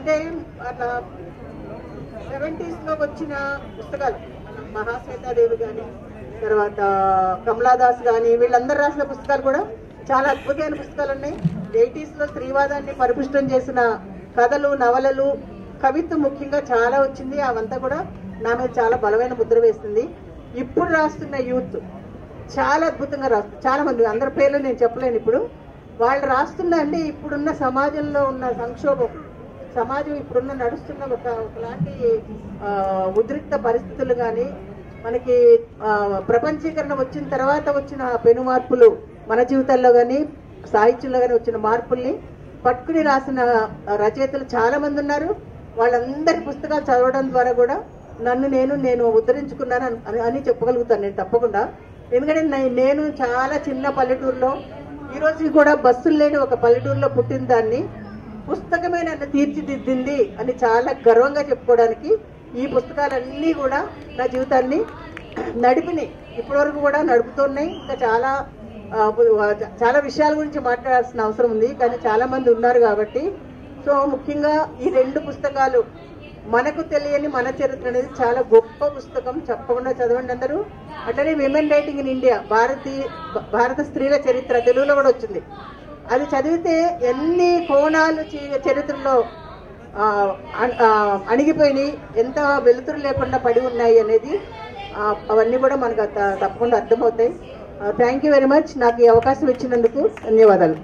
అంటే అట్లా 70s లో వచ్చిన పుస్తకాలు, మహాశ్వేతాదేవి కానీ, తర్వాత కమలాదాస్ కానీ, వీళ్ళందరూ రాసిన పుస్తకాలు కూడా చాలా అద్భుతమైన పుస్తకాలు ఉన్నాయి. 80s లో స్త్రీవాదాన్ని పరిపుష్టం చేసిన కథలు, నవలలు, కవిత్వం ముఖ్యంగా చాలా వచ్చింది. అవంతా కూడా నా మీద చాలా బలమైన ముద్ర వేస్తుంది. ఇప్పుడు రాస్తున్న యూత్ చాలా అద్భుతంగా రాస్తుంది. చాలా మంది, అందరి పేర్లు నేను చెప్పలేను ఇప్పుడు. వాళ్ళు రాస్తున్న అంటే ఇప్పుడున్న సమాజంలో ఉన్న సంక్షోభం, సమాజం ఇప్పుడున్న నడుస్తున్న ఒకలాంటి ఉద్రిక్త పరిస్థితులు కానీ, మనకి ప్రపంచీకరణ వచ్చిన తర్వాత వచ్చిన పెను మార్పులు మన జీవితాల్లో కానీ, సాహిత్యంలో కానీ వచ్చిన మార్పుల్ని పట్టుకుని రాసిన రచయితలు చాలా మంది ఉన్నారు. వాళ్ళందరి పుస్తకాలు చదవడం ద్వారా కూడా నేను ఉద్ధరించుకున్నాను అని చెప్పగలుగుతాను నేను తప్పకుండా. ఎందుకంటే నేను చాలా చిన్న పల్లెటూరులో, ఈ రోజు కూడా బస్సులు లేని ఒక పల్లెటూరులో పుట్టిన దాన్ని పుస్తకమే నన్ను తీర్చిదిద్దింది అని చాలా గర్వంగా చెప్పుకోవడానికి ఈ పుస్తకాలన్నీ కూడా నా జీవితాన్ని నడిపినాయి, ఇప్పటివరకు కూడా నడుపుతున్నాయి. ఇంకా చాలా విషయాల గురించి మాట్లాడాల్సిన అవసరం ఉంది, కానీ చాలా మంది ఉన్నారు కాబట్టి. సో ముఖ్యంగా ఈ 2 పుస్తకాలు, మనకు తెలియని మన చరిత్ర అనేది చాలా గొప్ప పుస్తకం, తప్పకుండా చదవండి అందరూ. అట్లనే విమెన్ రైటింగ్ ఇన్ ఇండియా, భారత స్త్రీల చరిత్ర, తెలుగులో కూడా వచ్చింది. అది చదివితే ఎన్ని కోణాలు చరిత్రలో అణిగిపోయినాయి, ఎంత వెలుతురు లేకుండా పడి ఉన్నాయి అనేది అవన్నీ కూడా మనకు తప్పకుండా అర్థమవుతాయి. Thank you very much. నాకు ఈ అవకాశం ఇచ్చినందుకు ధన్యవాదాలు.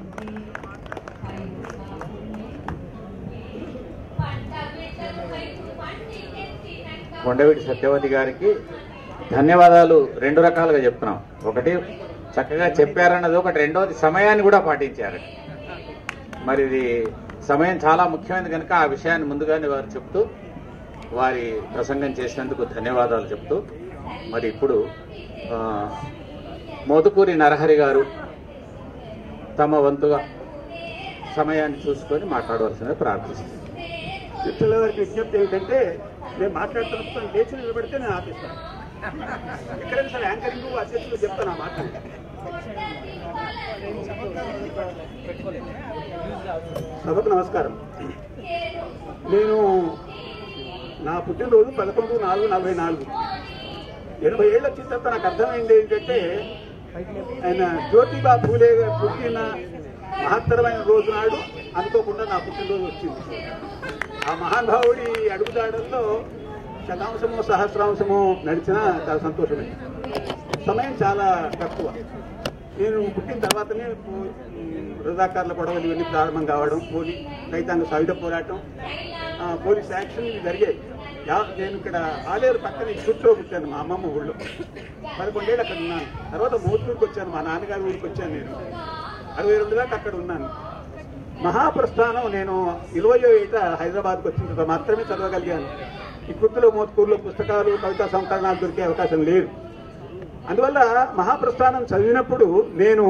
కొండవీటి సత్యవతి గారికి ధన్యవాదాలు 2 రకాలుగా చెప్తున్నాం. ఒకటి చక్కగా చెప్పారన్నది ఒకటి, రెండవది సమయాన్ని కూడా పాటించారు. మరి ఇది సమయం చాలా ముఖ్యమైనది కనుక ఆ విషయాన్ని ముందుగానే వారు చెప్తూ వారి ప్రసంగం చేసినందుకు ధన్యవాదాలు చెప్తూ, మరి ఇప్పుడు మోదుకూరి నరహరి గారు తమ వంతుగా సమయాన్ని చూసుకొని మాట్లాడవలసిందిగా ప్రార్థిస్తున్నారు. మిత్రుల వారికి విజ్ఞప్తి ఏమిటంటే, నేను మాట్లాడుతున్నప్పుడు లేచి నిలబడితే నేను ఆపిస్తాను. ఎక్కడైనా సరే యాంకరింగ్ అధ్యక్షులు చెప్తాను ఆ మాట. సభకు నమస్కారం. నేను నా పుట్టినరోజు 11/4/44. 80 ఏళ్ళు వచ్చిన తర్వాత నాకు అర్థమైంది ఏంటంటే, ఆయన జ్యోతిబా పూలే పుట్టిన మహత్తరమైన రోజు నాడు అనుకోకుండా నా పుట్టినరోజు వచ్చింది. ఆ మహానుభావుడి అడుగుదాడల్లో శతాంశమో సహస్రాంశమో నడిచినా చాలా సంతోషమే. సమయం చాలా తక్కువ. నేను పుట్టిన తర్వాతనే రజాకారుల గొడవలు ఇవన్నీ ప్రారంభం కావడం, రైతాంగ సాయుధ పోరాటం, పోలీస్ యాక్షన్ ఇవి జరిగాయి. నేను ఇక్కడ ఆలేరు పక్కన చుట్టూ పుట్టాను, మా అమ్మమ్మ ఊళ్ళో. 11 ఏళ్ళు అక్కడ ఉన్నాను. తర్వాత మోతుకూరుకి వచ్చాను, మా నాన్నగారి ఊరికి వచ్చాను. నేను 62 దాకా అక్కడ ఉన్నాను. మహాప్రస్థానం నేను 20వ ఏట హైదరాబాద్కి వచ్చిన తర్వాత మాత్రమే చదవగలిగాను. ఈ కుర్తులో మోతుకూరులో పుస్తకాలు, కవితా సంకలనాలు దొరికే అవకాశం లేదు. అందువల్ల మహాప్రస్థానం చదివినప్పుడు నేను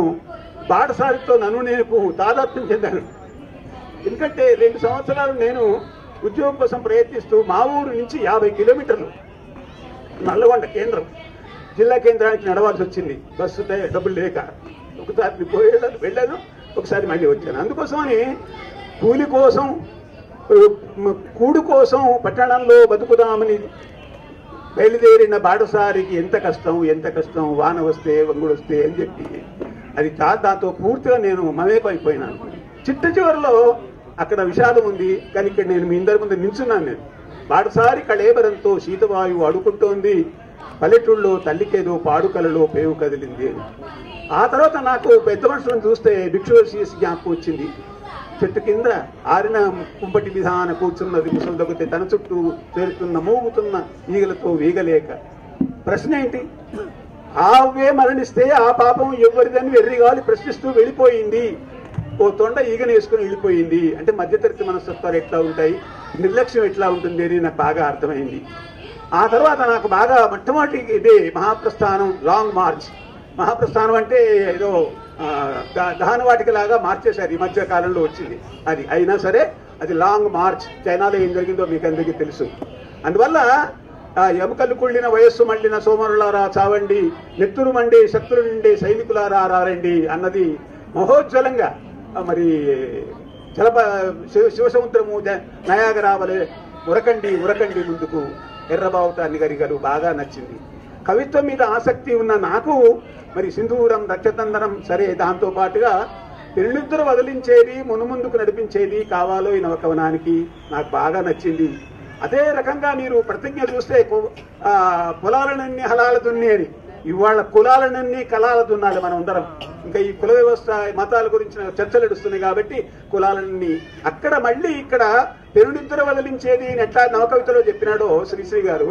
బాటసారితో నేను తాదాత్మ్యం చెందాను. ఎందుకంటే 2 సంవత్సరాలు నేను ఉద్యోగం కోసం ప్రయత్నిస్తూ మా ఊరు నుంచి 50 కిలోమీటర్లు నల్లగొండ కేంద్రం, జిల్లా కేంద్రానికి నడవాల్సి వచ్చింది. బస్సు డబ్బులు లేక ఒకసారి వెళ్ళాను, ఒకసారి మళ్ళీ వచ్చాను. అందుకోసమని కూలి కోసం, కూడు కోసం పట్టణంలో బతుకుదామని బయలుదేరిన బాటసారికి ఎంత కష్టం, వాన వస్తే వంగుడు వస్తే అని చెప్పి అది దాంతో పూర్తిగా నేను మమేకమైపోయినాను. చిట్ట చివరిలో అక్కడ విషాదం ఉంది, కానీ ఇక్కడ నేను మీ అందరి ముందు నిల్చున్నాను. నేను బాటసారి కళేబరంతో శీతవాయువు అడుకుంటోంది, పల్లెటూళ్ళలో తల్లికేదో పాడుకలలో పేవు కదిలింది. ఆ తర్వాత నాకు పెద్ద మనుషులను చూస్తే భిక్షువశీస్ జ్ఞాపకం వచ్చింది. చెట్టు కింద ఆరిన కుంపటి విధాన కూర్చున్నది ముసలు దొరికితే తన చుట్టూ చేరుతున్న మూగుతున్న ఈగలతో వీగలేక. ప్రశ్న ఏంటి? ఆవే మరణిస్తే ఆ పాపం ఎవరిదని వెర్రిగాలి ప్రశ్నిస్తూ వెళ్ళిపోయింది. ఓ తొండ ఈగను వేసుకుని వెళ్ళిపోయింది. అంటే మధ్యతరగతి మనస్తత్వాలు ఎట్లా ఉంటాయి, నిర్లక్ష్యం ఎట్లా ఉంటుంది అని నాకు బాగా అర్థమైంది. ఆ తర్వాత నాకు బాగా మొట్టమొదటి ఇదే మహాప్రస్థానం, లాంగ్ మార్చ్. మహాప్రస్థానం అంటే ఏదో దహనవాటిక లాగా మార్చేశారు, ఈ మధ్య కాలంలో వచ్చింది అది. అయినా సరే అది లాంగ్ మార్చ్. చైనాలో ఏం జరిగిందో మీకు అందరికీ తెలుసు. అందువల్ల ఎముకలు కుళ్ళిన వయస్సు మళ్ళిన సోమరులారా చావండి, నెత్తురు మండి శత్రు నుండి సైనికులారా రారండి అన్నది మహోజ్వలంగా మరి శివసముద్రము నయాగరావలే ఉరకండి ఉరకండి ముందుకు ఎర్రబావుట నిగరిగరు బాగా నచ్చింది. కవిత్వం మీద ఆసక్తి ఉన్న నాకు మరి సింధూరం రక్తచందనం సరే, దాంతో పాటుగా పెళ్ళిద్దరు వదిలించేది మునుముందుకు నడిపించేది కావాలో ఈ నవకవనానికి నాకు బాగా నచ్చింది. అదే రకంగా మీరు ప్రతిజ్ఞ చూస్తే పొలాలనన్నీ హలాల దున్ని అని, ఇవాళ కులాలనన్నీ కళాల దున్నాలి మనం అందరం. ఇంకా ఈ కుల వ్యవస్థ మతాల గురించిన చర్చలు నడుస్తున్నాయి కాబట్టి కులాలన్నీ అక్కడ మళ్ళీ ఇక్కడ పెరునిద్ర వదిలించేది ఎట్లా నవకవితలో చెప్పినాడో శ్రీశ్రీ గారు,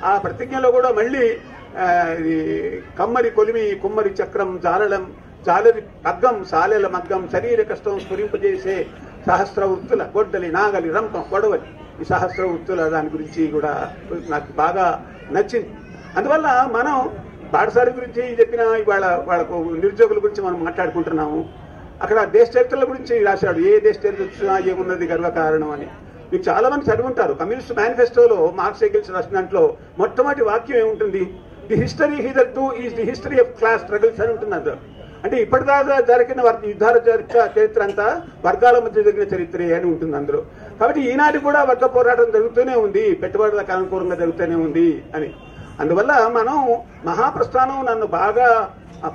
ఆ ప్రతిజ్ఞలో కూడా మళ్ళీ కమ్మరి కొలిమి కుమ్మరి చక్రం జాలలం జాలరి మగ్గం సాలెల మగ్గం శరీర కష్టం స్ఫురింపజేసే సహస్ర వృత్తుల గొడ్డలి నాగలి రంపం గొడవలి, ఈ సహస్ర వృత్తుల దాని గురించి కూడా నాకు బాగా నచ్చింది. అందువల్ల మనం బాటసారి గురించి చెప్పిన ఇవాళ వాళ్ళకు నిరుద్యోగుల గురించి మనం మాట్లాడుకుంటున్నాము. అక్కడ దేశ చరిత్రల గురించి రాశాడు, ఏ దేశ చరిత్ర వచ్చినా ఏమున్నది గర్వకారణం అని. మీకు చాలా మంది చదివి ఉంటారు. కమ్యూనిస్ట్ మేనిఫెస్టోలో మార్క్స్ ఎంగెల్స్ రాసిన దాంట్లో మొట్టమొదటి వాక్యం ఏముంటుంది? The history hitherto is the history of class struggles అని ఉంటుంది అంటారు. అంటే ఇప్పటిదాకా జరిగిన యుద్ధాల చరిత్ర అంతా వర్గాల మధ్య జరిగిన చరిత్రే అని ఉంటుంది అందులో. కాబట్టి ఈనాటి కూడా వర్గ పోరాటం జరుగుతూనే ఉంది, పెట్టుబడులకు అనుకూలంగా జరుగుతూనే ఉంది అని. అందువల్ల మనం మహాప్రస్థానం నన్ను బాగా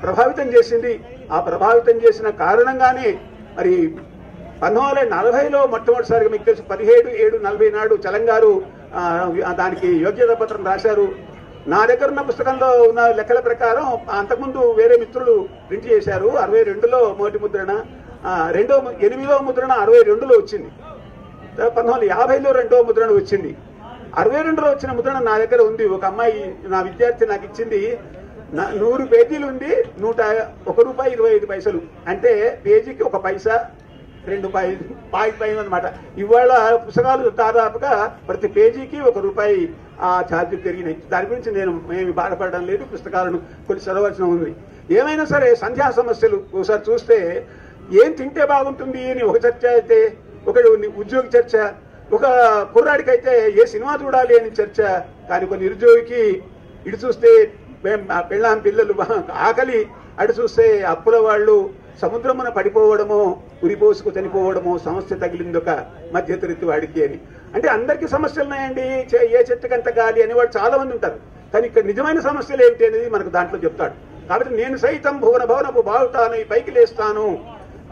ప్రభావితం చేసింది. ఆ ప్రభావితం చేసిన కారణంగానే మరి 1940లో మొట్టమొదటిసారిగా మీకు తెలుసు 17/7/40 నాడు చలంగారు దానికి యోగ్యత పత్రం రాశారు. నా దగ్గర ఉన్న పుస్తకంలో ఉన్న లెక్కల ప్రకారం అంతకుముందు వేరే మిత్రులు ప్రింట్ చేశారు. 62లో మొదటి ముద్రణ, 8వ ముద్రణ 62లో వచ్చింది. 1950లో 2వ ముద్రణ వచ్చింది. 62లో వచ్చిన ముద్రణ నా దగ్గర ఉంది. ఒక అమ్మాయి నా విద్యార్థి నాకు ఇచ్చింది. 100 పేజీలు ఉంది, ₹1.25 అంటే పేజీకి 1 పైసా 2 పాయింట్ అనమాట. ఇవాళ పుస్తకాలు దాదాపుగా ప్రతి పేజీకి ₹1 ఛార్జీలు పెరిగినాయి. దాని గురించి మేము బాధపడడం లేదు, పుస్తకాలను కొన్ని చదవలసిన ఉంది. ఏమైనా సరే సంధ్యా సమస్యలు ఒకసారి చూస్తే ఏం తింటే బాగుంటుంది అని ఒక చర్చ అయితే, ఒక ఉద్యోగి చర్చ, ఒక కుర్రాడికైతే ఏ సినిమా చూడాలి అని చర్చ. కానీ కొన్ని నిరుద్యోగికి ఇటు చూస్తే పెళ్ళాం పిల్లలు ఆకలి, అటు చూస్తే అప్పుల వాళ్ళు సముద్రమున పడిపోవడమో ఉరిపోసుకు చనిపోవడమో సమస్య తగిలిందొక మధ్యతరగతి వాడికి అని. అంటే అందరికీ సమస్యలు ఉన్నాయండి, ఏ చెట్టుకంత గాలి అనేవాడు చాలా మంది ఉంటారు. కానీ ఇక్కడ నిజమైన సమస్యలు ఏమిటి అనేది మనకు దాంట్లో చెప్తాడు. కాబట్టి నేను సైతం భువన భవనపు బాగుతాను, పైకి లేస్తాను,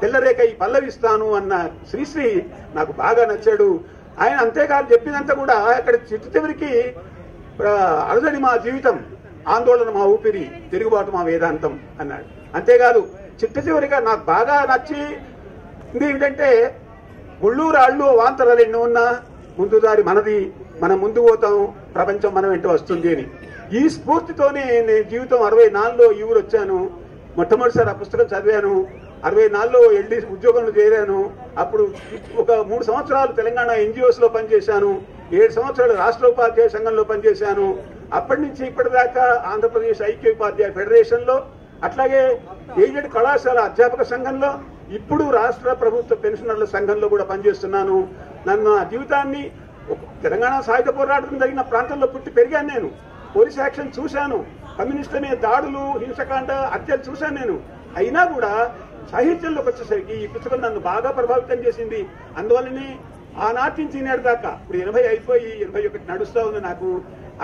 తెల్లరేఖ పల్లవిస్తాను అన్న శ్రీశ్రీ నాకు బాగా నచ్చాడు. ఆయన అంతేకాదు చెప్పినంత కూడా అక్కడ చిట్టు చివరికి అరుదని మా జీవితం, ఆందోళన మా ఊపిరి, తిరుగుబాటు మా వేదాంతం అన్నాడు. అంతేకాదు చిట్ట చివరిగా నాకు బాగా నచ్చింది ఏంటంటే, గుళ్ళు రాళ్ళు వాంతరాలు ఎన్నో ఉన్నా ముందు దారి మనది, మనం ముందు పోతాం, ప్రపంచం మనం వెంట వస్తుంది అని. ఈ స్ఫూర్తితోనే నేను జీవితం 64లో ఈ ఊరు వచ్చాను. మొట్టమొదటిసారి ఆ పుస్తకం చదివాను. 64లో ఎల్డీ ఉద్యోగంలో చేరాను. అప్పుడు ఒక 3 సంవత్సరాలు తెలంగాణ NGOsలో పనిచేశాను. 7 సంవత్సరాలు రాష్ట్ర ఉపాధ్యాయ సంఘంలో పనిచేశాను. అప్పటి నుంచి ఇప్పటిదాకా ఆంధ్రప్రదేశ్ ఐక్య ఉపాధ్యాయ ఫెడరేషన్లో, అట్లాగే ఎయిడెడ్ కళాశాల అధ్యాపక సంఘంలో, ఇప్పుడు రాష్ట్ర ప్రభుత్వ పెన్షనర్ల సంఘంలో కూడా పనిచేస్తున్నాను. నన్ను ఆ జీవితాన్ని తెలంగాణ సాయుధ పోరాటం జరిగిన ప్రాంతంలో పుట్టి పెరిగాను. నేను పోలీస్ యాక్షన్ చూశాను, కమ్యూనిస్టుల మీద దాడులు, హింసకాండ, హత్యలు చూశాను నేను. అయినా కూడా సాహిత్యంలోకి వచ్చేసరికి ఈ పుస్తకం నన్ను బాగా ప్రభావితం చేసింది. అందువల్లనే ఆనాటి నుంచి ఈనాటి దాకా, ఇప్పుడు 80 అయిపోయి 81 నడుస్తూ ఉంది. నాకు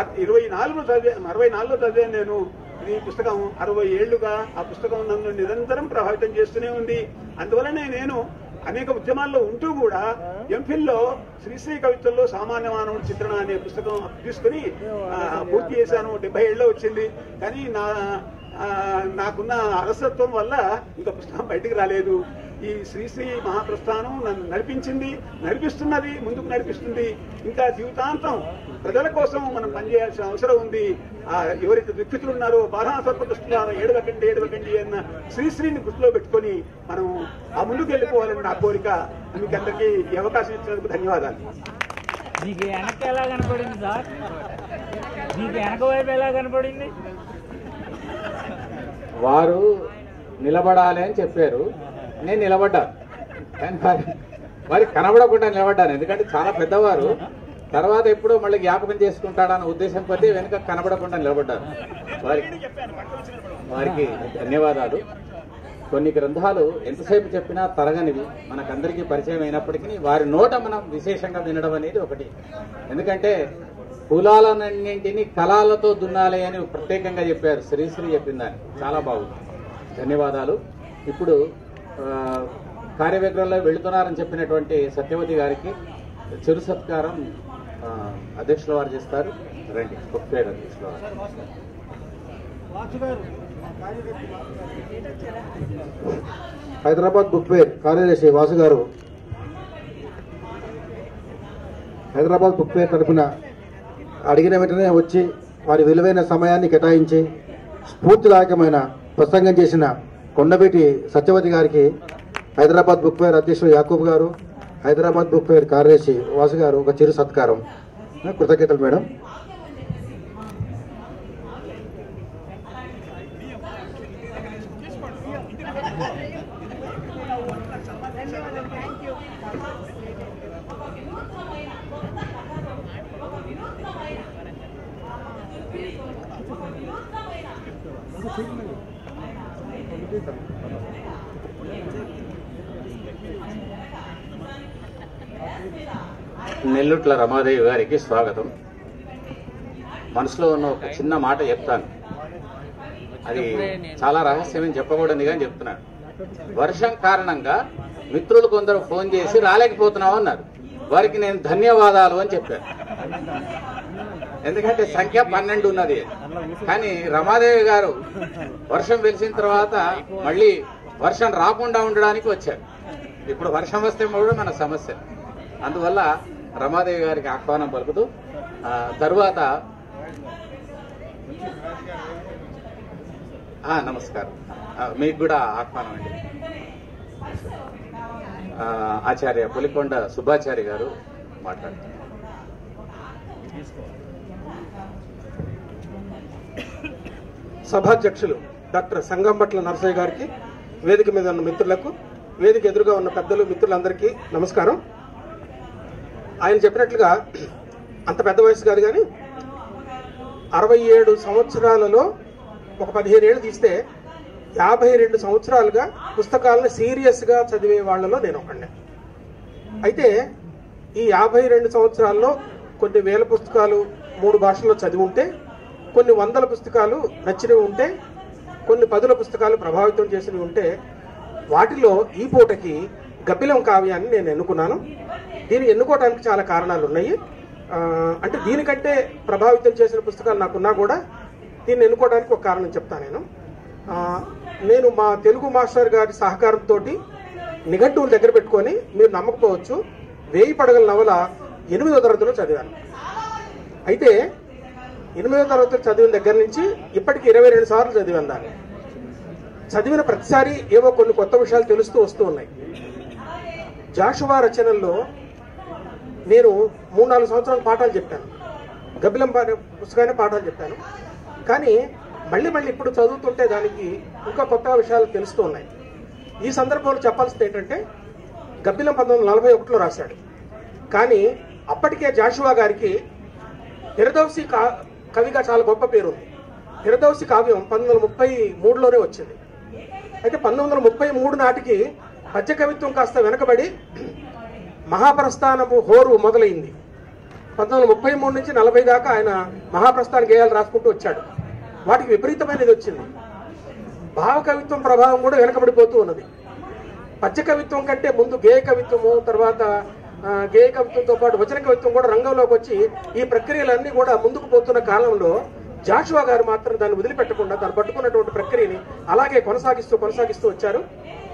64లో చదివాను నేను ఈ పుస్తకం. 60 ఏళ్లుగా ఆ పుస్తకం నన్ను నిరంతరం ప్రభావితం చేస్తూనే ఉంది. అందువల్లనే నేను అనేక ఉద్యమాల్లో ఉంటూ కూడా ఎంఫిల్లో శ్రీశ్రీ కవితల్లో సామాన్య మానవుడి చిత్రణ అనే పుస్తకం తీసుకుని పూర్తి చేశాను. 70 ఏళ్ళలో వచ్చింది. కానీ నాకున్న అలసత్వం వల్ల ఇంకా పుస్తకం బయటికి రాలేదు. ఈ శ్రీశ్రీ మహాప్రస్థానం నన్ను నడిపించింది, నడిపిస్తున్నది, ముందుకు నడిపిస్తుంది. ఇంకా జీవితాంతం ప్రజల కోసం మనం పనిచేయాల్సిన అవసరం ఉంది. ఎవరైతే దుఃఖితులు ఉన్నారో, బాధాసర్పదుస్తున్నారో, ఏడవకండి అన్న శ్రీశ్రీని గుర్తులో పెట్టుకొని మనం ఆ ముందుకు వెళ్ళిపోవాలని నా కోరిక. మీకు అందరికీ ఈ అవకాశం ఇచ్చినందుకు ధన్యవాదాలు. మీకు వెనక ఎలా కనపడింది సార్? మీకు వెనక వైపు ఎలా కనపడింది? వారు నిలబడాలి అని చెప్పారు, నేను నిలబడ్డాను. కానీ మరి కనబడకుండా నిలబడ్డాను. ఎందుకంటే చాలా పెద్దవారు, తర్వాత ఎప్పుడో మళ్ళీ జ్ఞాపకం చేసుకుంటాడన్న ఉద్దేశం కొద్దీ వెనుక కనబడకుండా నిలబడ్డారు. వారికి ధన్యవాదాలు. కొన్ని గ్రంథాలు ఎంతసేపు చెప్పినా తరగనివి, మనకందరికీ పరిచయం అయినప్పటికీ వారి నోట మనం విశేషంగా వినడం అనేది ఒకటి. ఎందుకంటే కులాలన్నింటినీ కళాలతో దున్నాలి అని ప్రత్యేకంగా చెప్పారు, శ్రీశ్రీ చెప్పిందని. చాలా బాగుంది, ధన్యవాదాలు. ఇప్పుడు కార్యవిగ్రహంలో వెళుతున్నారని చెప్పినటువంటి సత్యవతి గారికి చిరు సత్కారం అధ్యక్షుల వారు చేస్తారు. రండి, పేరు అధ్యక్షుల వారు. హైదరాబాద్ బుక్ ఫేర్ కార్యదర్శి వాసు గారు హైదరాబాద్ బుక్ ఫేర్ తరఫున అడిగిన వెంటనే వచ్చి వారి విలువైన సమయాన్ని కేటాయించి స్ఫూర్తిదాయకమైన ప్రసంగం చేసిన కొండవీటి సత్యవతి గారికి హైదరాబాద్ బుక్ ఫేర్ అధ్యక్షులు యాకూబ్ గారు, హైదరాబాద్ బుక్ ఫేర్ కార్యదర్శి వాసు గారు ఒక చిరు సత్కారం. కృతజ్ఞతలు మేడం. నెల్లుట్ల రమాదేవి గారికి స్వాగతం. మనసులో ఉన్న ఒక చిన్న మాట చెప్తాను, అది చాలా రహస్యమని చెప్పకూడదు కానీ చెప్తున్నాను. వర్షం కారణంగా మిత్రులు కొందరు ఫోన్ చేసి రాలేకపోతున్నాం అన్నారు. వారికి నేను ధన్యవాదాలు అని చెప్పాను. ఎందుకంటే సంఖ్య 12 ఉన్నది. కానీ రమాదేవి గారు వర్షం వెలిసిన తర్వాత మళ్ళీ వర్షం రాకుండా ఉండడానికి వచ్చారు. ఇప్పుడు వర్షం వస్తే కూడా మన సమస్య. అందువల్ల రమాదేవి గారికి ఆహ్వానం పలుకుతూ తరువాత నమస్కారం, మీకు కూడా ఆహ్వానం అండి. ఆచార్య పులికొండ సుబ్బాచారి గారు మాట్లాడుతున్నారు. సభాధ్యక్షులు డాక్టర్ సంగంబట్ల నరసయ్య గారికి, వేదిక మీద ఉన్న మిత్రులకు, వేదిక ఎదురుగా ఉన్న పెద్దలు మిత్రులందరికీ నమస్కారం. ఆయన చెప్పినట్లుగా అంత పెద్ద వయసు కాదు, కానీ 67 సంవత్సరాలలో ఒక 15 ఏళ్ళు తీస్తే 52 సంవత్సరాలుగా పుస్తకాలను సీరియస్గా చదివే వాళ్లలో నేను ఒకడినే. అయితే ఈ 52 సంవత్సరాల్లో కొన్ని వేల పుస్తకాలు 3 భాషల్లో చదివి ఉంటే, కొన్ని వందల పుస్తకాలు నచ్చినవి ఉంటే, కొన్ని 10ల పుస్తకాలు ప్రభావితం చేసినవి ఉంటే, వాటిలో ఈ పూటకి గబ్బిలం కావ్యాన్ని నేను ఎన్నుకున్నాను. దీన్ని ఎన్నుకోవడానికి చాలా కారణాలు ఉన్నాయి. అంటే దీనికంటే ప్రభావితం చేసిన పుస్తకాలు నాకున్నా కూడా దీన్ని ఎన్నుకోవడానికి ఒక కారణం చెప్తాను. నేను మా తెలుగు మాస్టర్ గారి సహకారంతో నిఘంటువులు దగ్గర పెట్టుకొని, మీరు నమ్మకపోవచ్చు, 1000 పడగల నవల 8వ తరగతిలో చదివాను. అయితే 8వ తరగతిలో చదివిన దగ్గర నుంచి ఇప్పటికి 22 సార్లు చదివాను. దాన్ని చదివిన ప్రతిసారి ఏవో కొన్ని కొత్త విషయాలు తెలుస్తూ వస్తూ ఉన్నాయి. జాషువా రచనల్లో నేను 3-4 సంవత్సరాలు పాఠాలు చెప్పాను, గబ్బిలం పుస్తకాన్ని పాఠాలు చెప్పాను. కానీ మళ్ళీ ఇప్పుడు చదువుతుంటే దానికి ఇంకా కొత్త విషయాలు తెలుస్తూ ఉన్నాయి. ఈ సందర్భంలో చెప్పాల్సింది ఏంటంటే, గబ్బిలం 1941లో రాశాడు. కానీ అప్పటికే జాషువా గారికి ఫిరదౌసి కవిగా చాలా గొప్ప పేరు ఉంది. ఫిరదౌసి కావ్యం 1933లోనే వచ్చింది. అయితే 1933 నాటికి పద్య కవిత్వం కాస్త వెనకబడి మహాప్రస్థానపు హోరు మొదలైంది. 1933 నుంచి 40 దాకా ఆయన మహాప్రస్థాన గేయాలు రాసుకుంటూ వచ్చాడు. వాటికి విపరీతమైనది వచ్చింది. భావ కవిత్వం ప్రభావం కూడా వెనకబడిపోతూ ఉన్నది. పద్య కవిత్వం కంటే ముందు గేయ కవిత్వము, తర్వాత గేయ కవిత్వంతో పాటు వచన కవిత్వం కూడా రంగంలోకి వచ్చి ఈ ప్రక్రియలన్నీ కూడా ముందుకు పోతున్న కాలంలో జాషువా గారు మాత్రం దాన్ని వదిలిపెట్టకుండా దాన్ని పట్టుకున్నటువంటి ప్రక్రియని అలాగే కొనసాగిస్తూ వచ్చారు.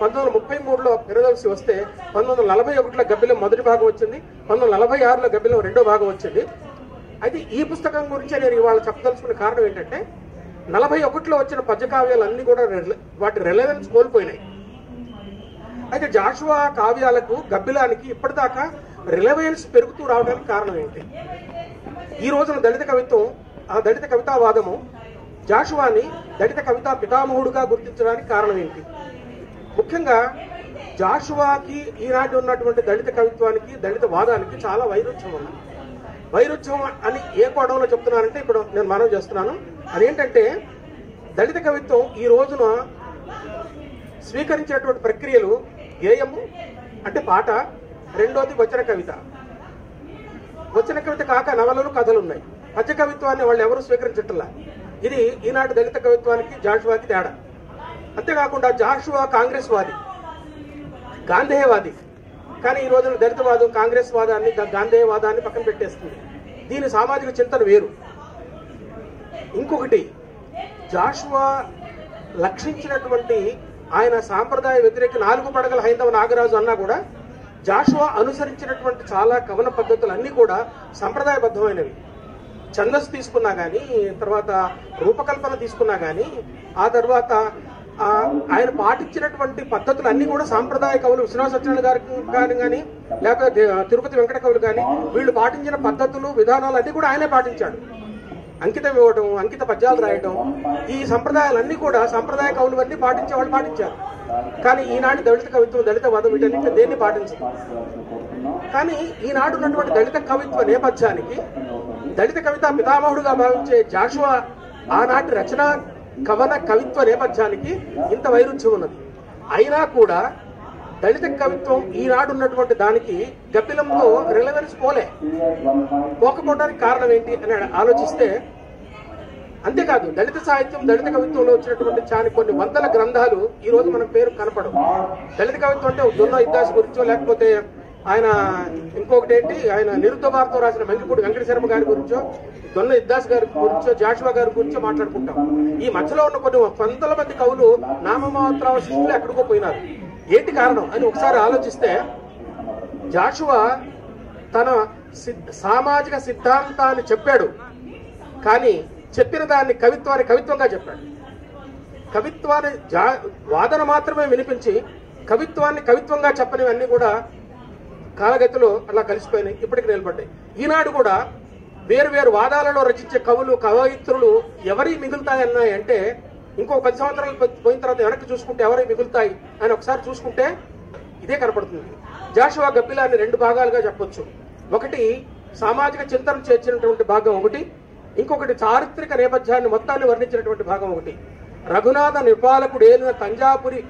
1933లో ఫిరదౌసి వస్తే 1941లో గబ్బిలం మొదటి భాగం వచ్చింది, 1946లో గబ్బిలం 2వ భాగం వచ్చింది. అయితే ఈ పుస్తకం గురించి నేను ఇవాళ చెప్పదలుచుకున్న కారణం ఏంటంటే, 41లో వచ్చిన పద్యకావ్యాలన్నీ కూడా వాటి రెలవెన్స్ కోల్పోయినాయి. అయితే జాషువా కావ్యాలకు గబ్బిలానికి ఇప్పటిదాకా రిలవెన్స్ పెరుగుతూ రావడానికి కారణం ఏంటి? ఈ రోజున దళిత కవిత్వం, ఆ దళిత కవితావాదము జాషువాని దళిత కవితా పితామహుడుగా గుర్తించడానికి కారణం ఏంటి? ముఖ్యంగా జాషువాకి ఈనాటి ఉన్నటువంటి దళిత కవిత్వానికి, దళిత వాదానికి చాలా వైరుధ్యం ఉంది. వైరుధ్యం అని ఏ కోణంలో చెప్తున్నానంటే ఇప్పుడు నేను మనవి చేస్తున్నాను. అదేంటంటే, దళిత కవిత్వం ఈ రోజున స్వీకరించినటువంటి ప్రక్రియలు గేయము అంటే పాట, రెండోది వచన కవిత. వచన కవిత కాక నవలలు, కథలు ఉన్నాయి. పద్య కవిత్వాన్ని వాళ్ళు ఎవరు స్వీకరించట్లా. ఇది ఈనాటి దళిత కవిత్వానికి జాషువాకి తేడా. అంతేకాకుండా జాషువా కాంగ్రెస్ వాది, గాంధేయవాది. కానీ ఈ రోజున దళితవాదం కాంగ్రెస్ వాదాన్ని, గాంధేయవాదాన్ని పక్కన పెట్టేస్తుంది. దీని సామాజిక చింతన వేరు. ఇంకొకటి, జాషువా లక్షించినటువంటి ఆయన సాంప్రదాయ వ్యతిరేక 4 పడగల హైందవ నాగరాజు అన్నా కూడా జాషువా అనుసరించినటువంటి చాలా కవన పద్ధతులు అన్నీ కూడా సంప్రదాయబద్ధమైనవి. ఛందస్సు తీసుకున్నా కానీ, తర్వాత రూపకల్పన తీసుకున్నా కానీ, ఆ తర్వాత ఆయన పాటించినటువంటి పద్ధతులు అన్ని కూడా సాంప్రదాయ కవులు విశ్వనాథ సత్యనారాయణ గారు కానీ, లేకపోతే తిరుపతి వెంకట కవులు కానీ, వీళ్ళు పాటించిన పద్ధతులు, విధానాలు అన్ని కూడా ఆయనే పాటించాడు. అంకితం ఇవ్వడం, అంకిత పద్యాలు రాయడం, ఈ సంప్రదాయాలన్నీ కూడా సంప్రదాయ కవులు అన్ని పాటించే వాళ్ళు పాటించారు. కానీ ఈనాటి దళిత కవిత్వం, దళిత వాదం వీటన్నింటినీ దేన్ని పాటించదు. కానీ ఈనాడు ఉన్నటువంటి దళిత కవిత్వ నేపథ్యానికి దళిత కవిత పితామహుడుగా భావించే జాషువా ఆనాటి రచన కవన కవిత్వ నేపథ్యానికి ఇంత వైరుధ్యం ఉన్నది. అయినా కూడా దళిత కవిత్వం ఈనాడు ఉన్నటువంటి దానికి గబ్బిలంతో రిలవెన్స్ పోకపోవడానికి కారణం ఏంటి అని ఆలోచిస్తే, అంతేకాదు దళిత సాహిత్యం, దళిత కవిత్వంలో వచ్చినటువంటి కొన్ని వందల గ్రంథాలు ఈ రోజు మన పేరు కనపడవు. దళిత కవిత్వం అంటే దొన్న ఇద్దాస్ గురించో, లేకపోతే ఆయన ఇంకొకటి ఏంటి, ఆయన నిరుద్ధ భారతం రాసిన వెంకటపూడి వెంకట శర్మ గారి గురించో, దొన్న ఇద్దాస్ గారి గురించో, జాషువా గారి గురించో మాట్లాడుకుంటాం. ఈ మధ్యలో ఉన్న కొన్ని వందల మంది కవులు నామమాత్రావశిష్టులు ఎక్కడికో పోయినారు. ఏంటి కారణం అని ఒకసారి ఆలోచిస్తే, జాషువా తన సామాజిక సిద్ధాంతాన్ని చెప్పాడు, కానీ చెప్పిన దాన్ని కవిత్వంగా చెప్పాడు. కవిత్వాన్ని వాదన మాత్రమే వినిపించి కవిత్వాన్ని కవిత్వంగా చెప్పనివన్నీ కూడా కాలగతిలో అలా కలిసిపోయినాయి, ఇప్పటికి నిలబడ్డాయి. ఈనాడు కూడా వేరు వేరు వాదాలలో రచించే కవులు, కవయిత్రులు ఎవరి మిగులుతాయన్నాయి అంటే, ఇంకో 10 సంవత్సరాలు పోయిన తర్వాత వెనక్కి చూసుకుంటే ఎవరి మిగులుతాయి అని ఒకసారి చూసుకుంటే ఇదే కనపడుతుంది. జాషువా గబ్బిలాన్ని 2 భాగాలుగా చెప్పొచ్చు. ఒకటి సామాజిక చింతన చేర్చినటువంటి భాగం ఒకటి, ఇంకొకటి చారిత్రక నేపథ్యాన్ని మొత్తాన్ని వర్ణించినటువంటి భాగం ఒకటి. రఘునాథ నిపాలకుడు ఏలిన తంజాపురి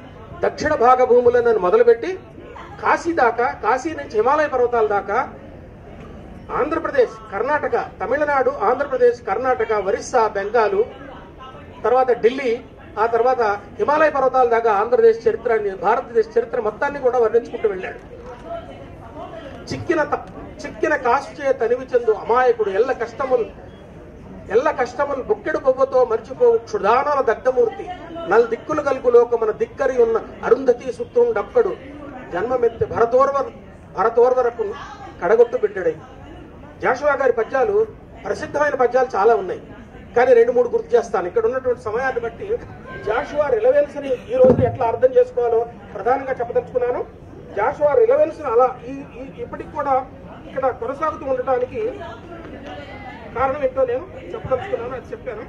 దక్షిణ భాగ భూములను మొదలుపెట్టి కాశీ దాకా, కాశీ నుంచి హిమాలయ పర్వతాల దాకా, ఆంధ్రప్రదేశ్, కర్ణాటక, తమిళనాడు, ఆంధ్రప్రదేశ్, కర్ణాటక, ఒరిస్సా, బెంగాలు, తర్వాత ఢిల్లీ, ఆ తర్వాత హిమాలయ పర్వతాల దాకా ఆంధ్రప్రదేశ్ చరిత్రని, భారతదేశ చరిత్ర మొత్తాన్ని కూడా వర్ణించుకుంటూ వెళ్ళాడు. చిక్కిన కాశుచే తనివి చెందు అమాయకుడు ఎల్ల కష్టములు బుక్కెడు బొబ్బతో మర్చిపోవు క్షుదానాల దగ్ధమూర్తి నల్ దిక్కులు గల్గు లోకమున దిక్కరి ఉన్న అరుంధతి సుత్రుండక్కడు జన్మమెత్తి భరతోర్వరకు కడగొట్టు బిడ్డడై. జాషువా గారి పద్యాలు, ప్రసిద్ధమైన పద్యాలు చాలా ఉన్నాయి, కానీ 2-3 గుర్తు చేస్తాను. ఇక్కడ ఉన్నటువంటి సమయాన్ని బట్టి జాషువా రిలవెన్స్ ని ఈ రోజు ఎట్లా అర్థం చేసుకోవాలో ప్రధానంగా చెప్పదలుచుకున్నాను. జాషువా రిలవెన్స్ అలా ఇప్పటికి కూడా ఇక్కడ కొనసాగుతూ ఉండటానికి కారణం ఏంటో నేను చెప్పదలుచుకున్నాను, అది చెప్పాను.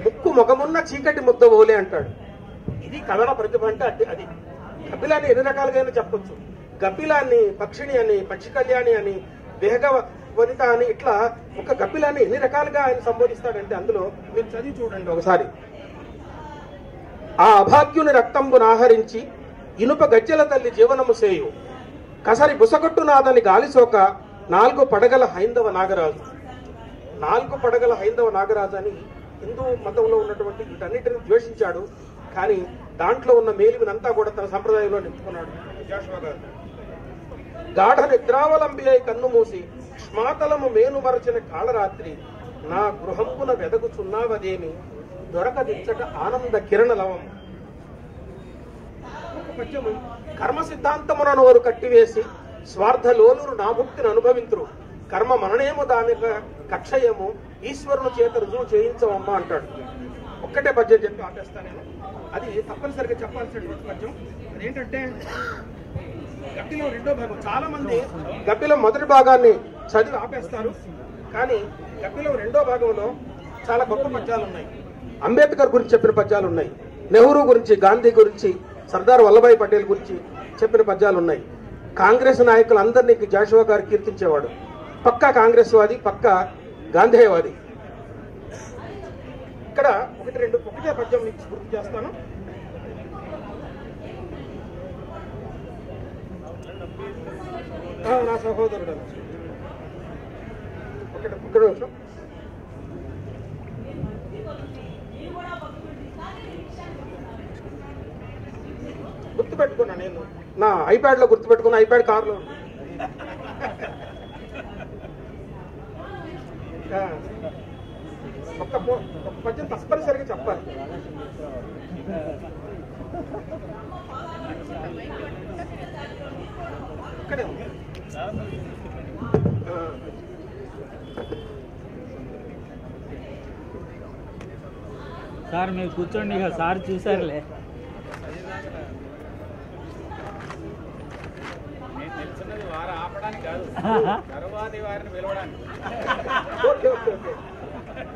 ముక్కు మొగమున్న చీకటి ముద్ద ఓలే అంటాడు. ఇది కథన ప్రతిభ అంటే అది. గబ్బిలాన్ని ఎన్ని రకాలుగా చెప్పొచ్చు. గబ్బిలాన్ని పక్షిణి అని, పక్షి కళ్యాణి అని, వేగ వనిత అని, ఇట్లా ఒక గబ్బిలాన్ని ఎన్ని రకాలుగా ఆయన సంబోధిస్తాడంటే అందులో మీరు చదివి చూడండి ఒకసారి. ఆ అభాగ్యుని రక్తంబును ఆహరించి ఇనుప గజ్జల తల్లి జీవనము సేయు కసరి బుసగొట్టు నాదని గాలిసోక 4 పడగల హైందవ నాగరాజు. 4 పడగల హైందవ నాగరాజు అని హిందూ మతంలో ఉన్నటువంటి వీటన్నిటిని ద్వేషించాడు, కానీ దాంట్లో ఉన్న మేలిమినంతా కూడా తన సంప్రదాయంలో నింపుకున్నాడు జాషువా గారు. గాఢ నిద్రావలంబి అయి కన్ను మూసి శ్మాతలము మేను మరచిన కాళరాత్రి నా గృహంపున వెదగుచున్నావదేమి దొరకదిచ్చట ఆనంద కిరణ లవం. కర్మ సిద్ధాంతమునను వారు కట్టివేసి స్వార్థలోనురు నా ముక్తిని అనుభవింతురు కర్మ మననేమో దాని కక్షయము ఈశ్వరుని చేత రుజువు చేయించవమ్మా అంటాడు. ఒక్కటే పద్యం చెప్పి ఆపేస్తాను నేను, అది తప్పనిసరిగా చెప్పాల్సినటువంటి పద్యం. అదేంటంటే గబ్బిలం 2వ భాగం. చాలా మంది గబ్బిలం మొదటి భాగాన్ని చదివి ఆపేస్తారు, కానీ గబ్బిలం 2వ భాగంలో చాలా గొప్ప పద్యాలు ఉన్నాయి. అంబేద్కర్ గురించి చెప్పిన పద్యాలు ఉన్నాయి, నెహ్రూ గురించి, గాంధీ గురించి, సర్దార్ వల్లభాయ్ పటేల్ గురించి చెప్పిన పద్యాలు ఉన్నాయి. కాంగ్రెస్ నాయకులందరినీ జాషువా గారు కీర్తించేవాడు. పక్కా కాంగ్రెస్ వాది, పక్కా గాంధేయవాది. ఇక్కడ ఒకటే పద్యం గుర్తు చేస్తాను. నా సహోదరుడు. ఒక్క నిమిషం. గుర్తుపెట్టుకున్నా నేను, నా ఐప్యాడ్ లో గుర్తుపెట్టుకున్నా, ఐప్యాడ్ కారులో ఒక్క పద్యం తప్పనిసరిగా చెప్పాలి. ఇక్కడే సార్ మీరు కూర్చోండి, ఇక సార్ చూసారులే.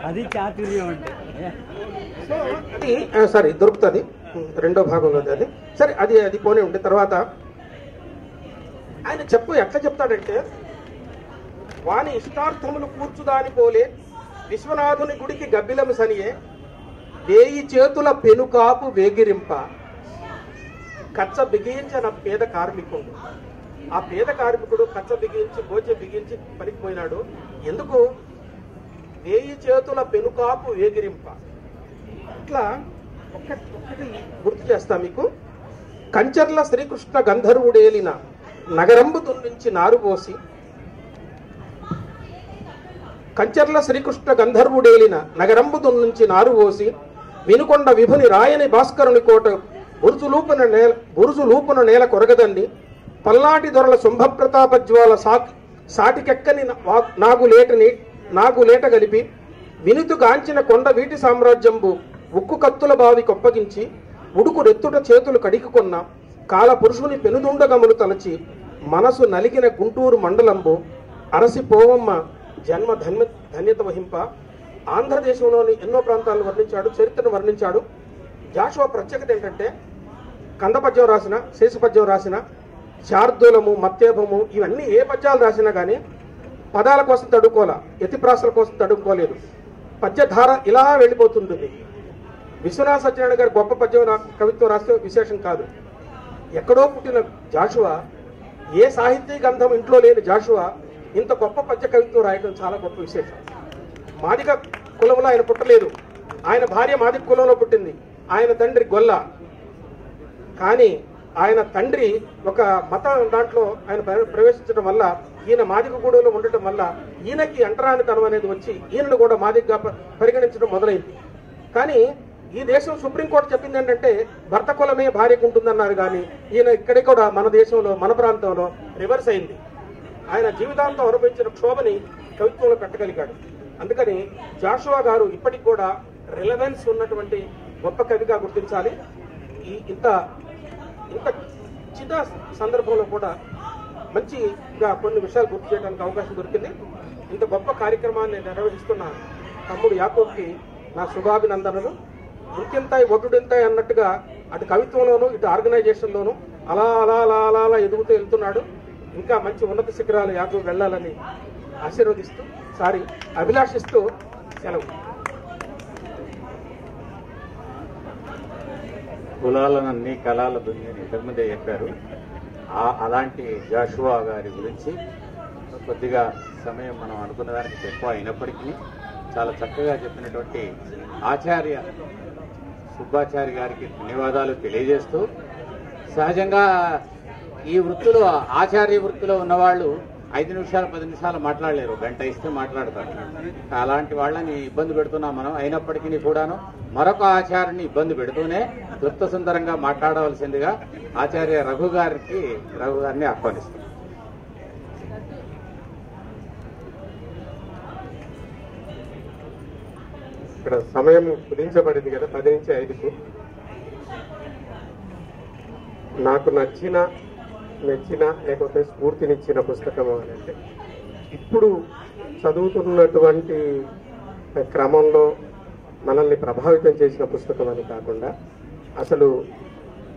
అది చాతుర్యం అంటే. సరే దొరుకుతుంది రెండో భాగంలో అది. సరే అది పోనీ ఉంటే తర్వాత ఆయన ఎట్లా చెప్తాడంటే, వాని ఇష్టార్థములు కూర్చుదాని పోలే విశ్వనాథుని గుడికి గబ్బిలము సనియే వేయి చేతుల పెనుకాపు వేగిరింప కచ్చ బిగించిన పేద కార్మికుడు. ఆ పేద కార్మికుడు కచ్చ బిగించి గోచె బిగించి పనికిపోయినాడు. ఎందుకు? వేయి చేతుల పెనుకాపు వేగిరింప. ఇట్లా ఒక్కటి గుర్తు చేస్తా మీకు. కంచర్ల శ్రీకృష్ణ గంధర్వుడేలిన నగరంబు దున్నుంచి నారు పోసి, కంచర్ల శ్రీకృష్ణ గంధర్వుడేలిన నగరంబు దున్నుంచి నారు పోసి వినుకొండ విభుని రాయని భాస్కరుని కోట బురుజులూపున నేల కొరగదండి పల్నాటి దొరల శుంభప్రతాపజ్వాల సాటికెక్కని నాగు లేట గలిపి వినుతు గాంచిన కొండ వీటి సామ్రాజ్యంబు ఉక్కు కత్తుల బావి కొప్పగించి ఉడుకు రెత్తుట చేతులు కడికుకొన్న కాల పురుషుని పెనుదుండగములు తలచి మనసు నలిగిన గుంటూరు మండలంబు అరసి పోవమ్మ జన్మ ధన్యత వహింప. ఆంధ్రదేశంలోని ఎన్నో ప్రాంతాలను వర్ణించాడు, చరిత్రను వర్ణించాడు. జాషువా ప్రత్యేకత ఏంటంటే, కందపద్యం రాసిన, శేషపద్యం రాసిన, శార్దూలము, మత్యభము, ఇవన్నీ ఏ పద్యాలు రాసినా కానీ పదాల కోసం తడుకోలా, యతిప్రాసల కోసం తడుకోలేదు. పద్యధార ఇలా వెళ్ళిపోతుంటుంది. విశ్వనాథ సత్యనారాయణ గారు గొప్ప పద్యం కవిత్వం రాస్తే విశేషం కాదు. ఎక్కడో పుట్టిన జాషువా, ఏ సాహిత్య గంధం ఇంట్లో లేని జాషువా ఇంత గొప్ప పద్య కవిత్వం రాయడం చాలా గొప్ప విశేషం. మాదిగ కులంలో ఆయన పుట్టలేదు, ఆయన భార్య మాదిగ కులంలో పుట్టింది, ఆయన తండ్రి గొల్ల. కానీ ఆయన తండ్రి ఒక మత దాంట్లో ఆయన ప్రవేశించడం వల్ల, ఈయన మాదిగ గూడెంలో ఉండటం వల్ల ఈయనకి అంటరానితనం అనేది వచ్చి ఈయనను కూడా మాదిగగా పరిగణించడం మొదలైంది. కానీ ఈ దేశం సుప్రీంకోర్టు చెప్పింది ఏంటంటే భర్త కులమే భార్యకు ఉంటుందన్నారు. కానీ ఈయన ఇక్కడే కూడా మన దేశంలో, మన ప్రాంతంలో రివర్స్ అయింది. ఆయన జీవితాంతం అనుభవించిన క్షోభని కవిత్వంలో పెట్టగలిగాడు. అందుకని జాషువా గారు ఇప్పటికి కూడా రిలవెన్స్ ఉన్నటువంటి గొప్ప కవిగా గుర్తించాలి. ఇంత చిన్న సందర్భంలో కూడా మంచిగా కొన్ని విషయాలు గుర్తు చేయడానికి అవకాశం దొరికింది. ఇంత గొప్ప కార్యక్రమాన్ని నిర్వహిస్తున్న తమ్ముడు యాకోబ్కి నా శుభాభినందనలు. ఇంతింతాయి ఒడ్డుడింతాయి అన్నట్టుగా అటు కవిత్వంలోనూ ఇటు ఆర్గనైజేషన్లోనూ అలా అలా అలా అలా అలా ఎదుగుతూ వెళ్తున్నాడు. ఇంకా మంచి ఉన్నత శిఖరాలు యాకోబ్ వెళ్ళాలని ఆశీర్వదిస్తూ అభిలాషిస్తూ సెలవు. కులాలనన్నీ కళాల దున్యని ఇంతకుముందే చెప్పారు. అలాంటి జాషువా గారి గురించి కొద్దిగా సమయం మనం అనుకున్న దానికి ఎక్కువ అయినప్పటికీ చాలా చక్కగా చెప్పినటువంటి ఆచార్య సుబ్బాచారి గారికి ధన్యవాదాలు తెలియజేస్తూ, సహజంగా ఈ వృత్తిలో, ఆచార్య వృత్తిలో ఉన్నవాళ్ళు 5 నిమిషాలు 10 నిమిషాలు మాట్లాడలేరు, గంట ఇస్తే మాట్లాడతారు. అలాంటి వాళ్ళని ఇబ్బంది పెడుతున్నాం మనం. అయినప్పటికీ కూడాను మరొక ఆచార్యుని ఇబ్బంది పెడుతూనే వృత్త సుందరంగా మాట్లాడవలసిందిగా ఆచార్య రఘు గారిని ఆహ్వానిస్తాం. ఇక్కడ సమయం కుదించబడింది కదా 10 నుంచి 5కు. నాకు నచ్చిన, లేకపోతే స్ఫూర్తినిచ్చిన పుస్తకం అంటే ఇప్పుడు చదువుతున్నటువంటి క్రమంలో మనల్ని ప్రభావితం చేసిన పుస్తకం అని కాకుండా అసలు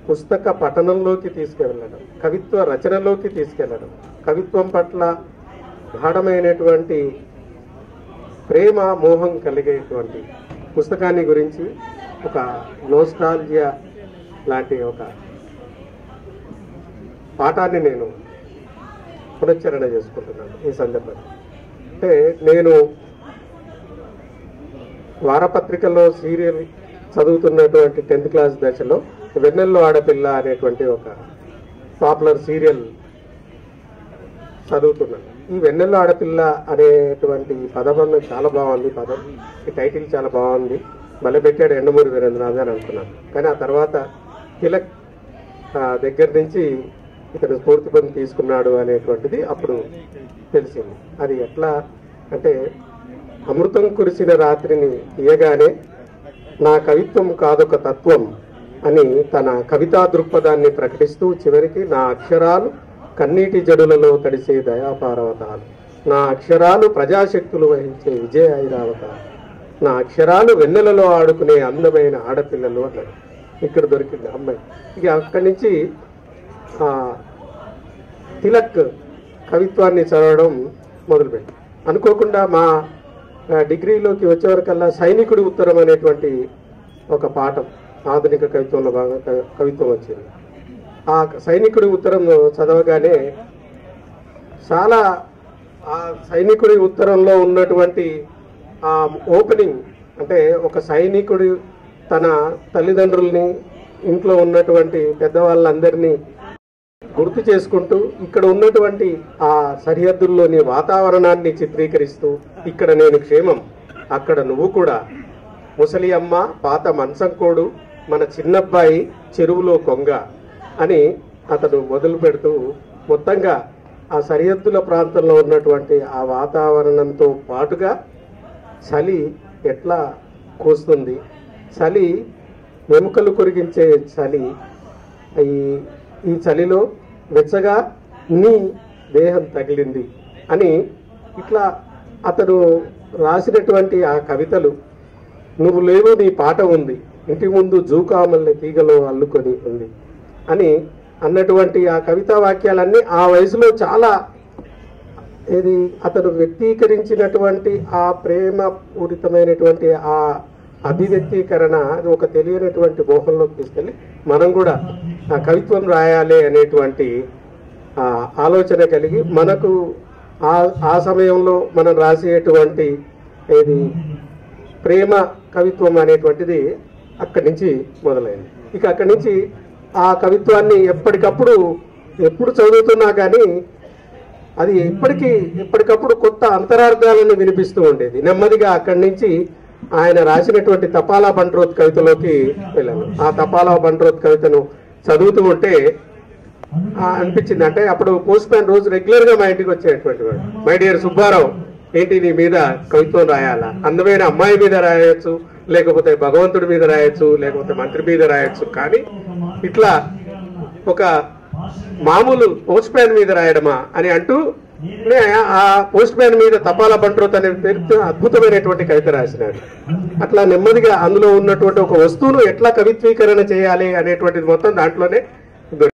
పుస్తక పఠనంలోకి తీసుకెళ్ళడం, కవిత్వ రచనలోకి తీసుకెళ్ళడం, కవిత్వం పట్ల గాఢమైనటువంటి ప్రేమ మోహం కలిగేటువంటి పుస్తకాన్ని గురించి ఒక నోస్టాల్జియా లాంటి ఒక పాఠాన్ని నేను పునశ్చరణ చేసుకుంటున్నాను ఈ సందర్భంగా. అంటే నేను వారపత్రికలో సీరియల్ చదువుతున్నటువంటి 10th క్లాస్ దశలో వెన్నెల్లో ఆడపిల్ల అనేటువంటి ఒక పాపులర్ సీరియల్ చదువుతున్నాను. ఈ వెన్నెల్లో ఆడపిల్ల అనేటువంటి పదబంధం చాలా బాగుంది, ఈ టైటిల్ చాలా బాగుంది, మళ్ళీ పెట్టాడు ఎండమూరి వీరేంద్రనాథ్ అని అనుకున్నాను. కానీ ఆ తర్వాత తిలక్ దగ్గర నుంచి ఇతను స్ఫూర్తి పొంది తీసుకున్నాడు అనేటువంటిది అప్పుడు తెలిసింది. అది ఎట్లా అంటే, అమృతం కురిసిన రాత్రిని తీయగానే నా కవిత్వం కాదొక తత్వం అని తన కవితా దృక్పథాన్ని ప్రకటిస్తూ చివరికి నా అక్షరాలు కన్నీటి జడులలో తడిసే దయాపారవతాలు, నా అక్షరాలు ప్రజాశక్తులు వహించే విజయ ఐరావతాలు, నా అక్షరాలు వెన్నెలలో ఆడుకునే అందమైన ఆడపిల్లలు అన్నాడు. ఇక్కడ దొరికింది అమ్మాయి. ఇక అక్కడి నుంచి తిలక్ కవిత్వాన్ని చదవడం మొదలుపెట్టి అనుకోకుండా మా డిగ్రీలోకి వచ్చేవరకల్లా సైనికుడి ఉత్తరం అనేటువంటి ఒక పాఠం ఆధునిక కవిత్వంలో భాగంగా కవిత్వం వచ్చింది. ఆ సైనికుడి ఉత్తరం చదవగానే చాలా ఆ సైనికుడి ఉత్తరంలో ఉన్నటువంటి ఆ ఓపెనింగ్, అంటే ఒక సైనికుడి తన తల్లిదండ్రుల్ని ఇంట్లో ఉన్నటువంటి పెద్దవాళ్ళందరినీ గుర్తు చేసుకుంటూ ఇక్కడ ఉన్నటువంటి ఆ సరిహద్దుల్లోని వాతావరణాన్ని చిత్రీకరిస్తూ, ఇక్కడ నేను క్షేమం, అక్కడ నువ్వు కూడా, ముసలి అమ్మ పాత మంచంకోడు, మన చిన్నబ్బాయి చెరువులో కొంగ అని అతడు మొదలు పెడుతూ మొత్తంగా ఆ సరిహద్దుల ప్రాంతంలో ఉన్నటువంటి ఆ వాతావరణంతో పాటుగా చలి ఎట్లా కూస్తుంది, చలి ఎముకలు కొరిగించే చలి, ఈ చలిలో వెచ్చగా నీ దేహం తగిలింది అని ఇట్లా అతను రాసినటువంటి ఆ కవితలు, నువ్వు లేవు నీ పాట ఉంది, ఇంటి ముందు జూకామల్లె తీగలో అల్లుకొని ఉంది అని అన్నటువంటి ఆ కవితా వాక్యాలన్నీ ఆ వయసులో చాలా ఇది అతను వ్యక్తీకరించినటువంటి ఆ ప్రేమ పూరితమైనటువంటి ఆ అభివ్యక్తీకరణ ఒక తెలియనటువంటి మోహంలోకి తీసుకెళ్ళి మనం కూడా ఆ కవిత్వం రాయాలి అనేటువంటి ఆలోచన కలిగి మనకు ఆ సమయంలో మనం రాసేటువంటి ఏది ప్రేమ కవిత్వం అనేటువంటిది అక్కడి నుంచి మొదలైంది. ఇక అక్కడి నుంచి ఆ కవిత్వాన్ని ఎప్పుడు చదువుతున్నా కానీ అది ఎప్పటికప్పుడు కొత్త అంతరార్థాలను వినిపిస్తూ ఉండేది. నెమ్మదిగా అక్కడి నుంచి ఆయన రాసినటువంటి తపాలా బంట్రోత్ కవితలోకి వెళ్ళాను. ఆ తపాలా బంట్రోత్ కవితను చదువుతూ ఉంటే అనిపించింది, అంటే అప్పుడు పోస్ట్ మ్యాన్ రోజు రెగ్యులర్ గా మా ఇంటికి వచ్చేటువంటి వాడు, మై డియర్ సుబ్బారావు ఏంటి నీ మీద కవిత్వం రాయాలా, అందమైన అమ్మాయి మీద రాయొచ్చు, లేకపోతే భగవంతుడి మీద రాయొచ్చు, లేకపోతే మంత్రి మీద రాయొచ్చు, కానీ ఇట్లా ఒక మామూలు పోస్ట్ మ్యాన్ మీద రాయడమా అని అంటూ ఆ పోస్ట్ మ్యాన్ మీద తపాలా బంట్రోత్ అనే పేరుతో అద్భుతమైనటువంటి కవిత రాసినాడు. అట్లా నెమ్మదిగా అందులో ఉన్నటువంటి ఒక వస్తువును ఎట్లా కవిత్వీకరణ చేయాలి అనేటువంటిది మొత్తం దాంట్లోనే